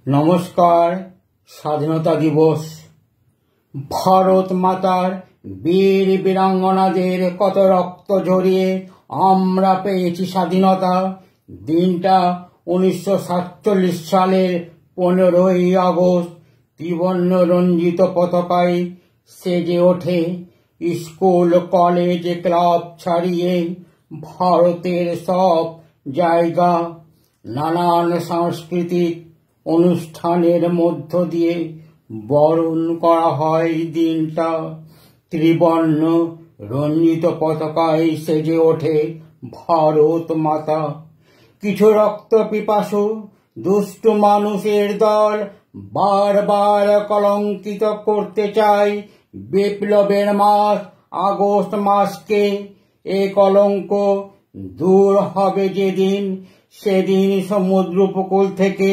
নমস্কার। স্বাধীনতা দিবস। ভারত মাতার বীর বীরাঙ্গনাদের কত রক্ত ঝরিয়ে আমরা পেয়েছি স্বাধীনতা। দিনটা 1947 সালের 15ই আগস্ট। ত্রিবর্ণ রঞ্জিত পতাকায় সেজে ওঠে স্কুল, কলেজ, ক্লাব ছাড়িয়ে ভারতের সব জায়গা। নানান সাংস্কৃতিক অনুষ্ঠানের মধ্য দিয়ে বরণ করা হয় দিনটা। ত্রিবর্ণ রঞ্জিত পতাকায় সেজে ওঠে ভারত মাতা। কিছু রক্ত পিপাসু দুষ্ট মানুষের দল বারবার কলঙ্কিত করতে চায় বিপ্লবের মাস আগস্ট মাসকে। এ কলঙ্ক দূর হবে যেদিন, সেদিন সমুদ্র উপকূল থেকে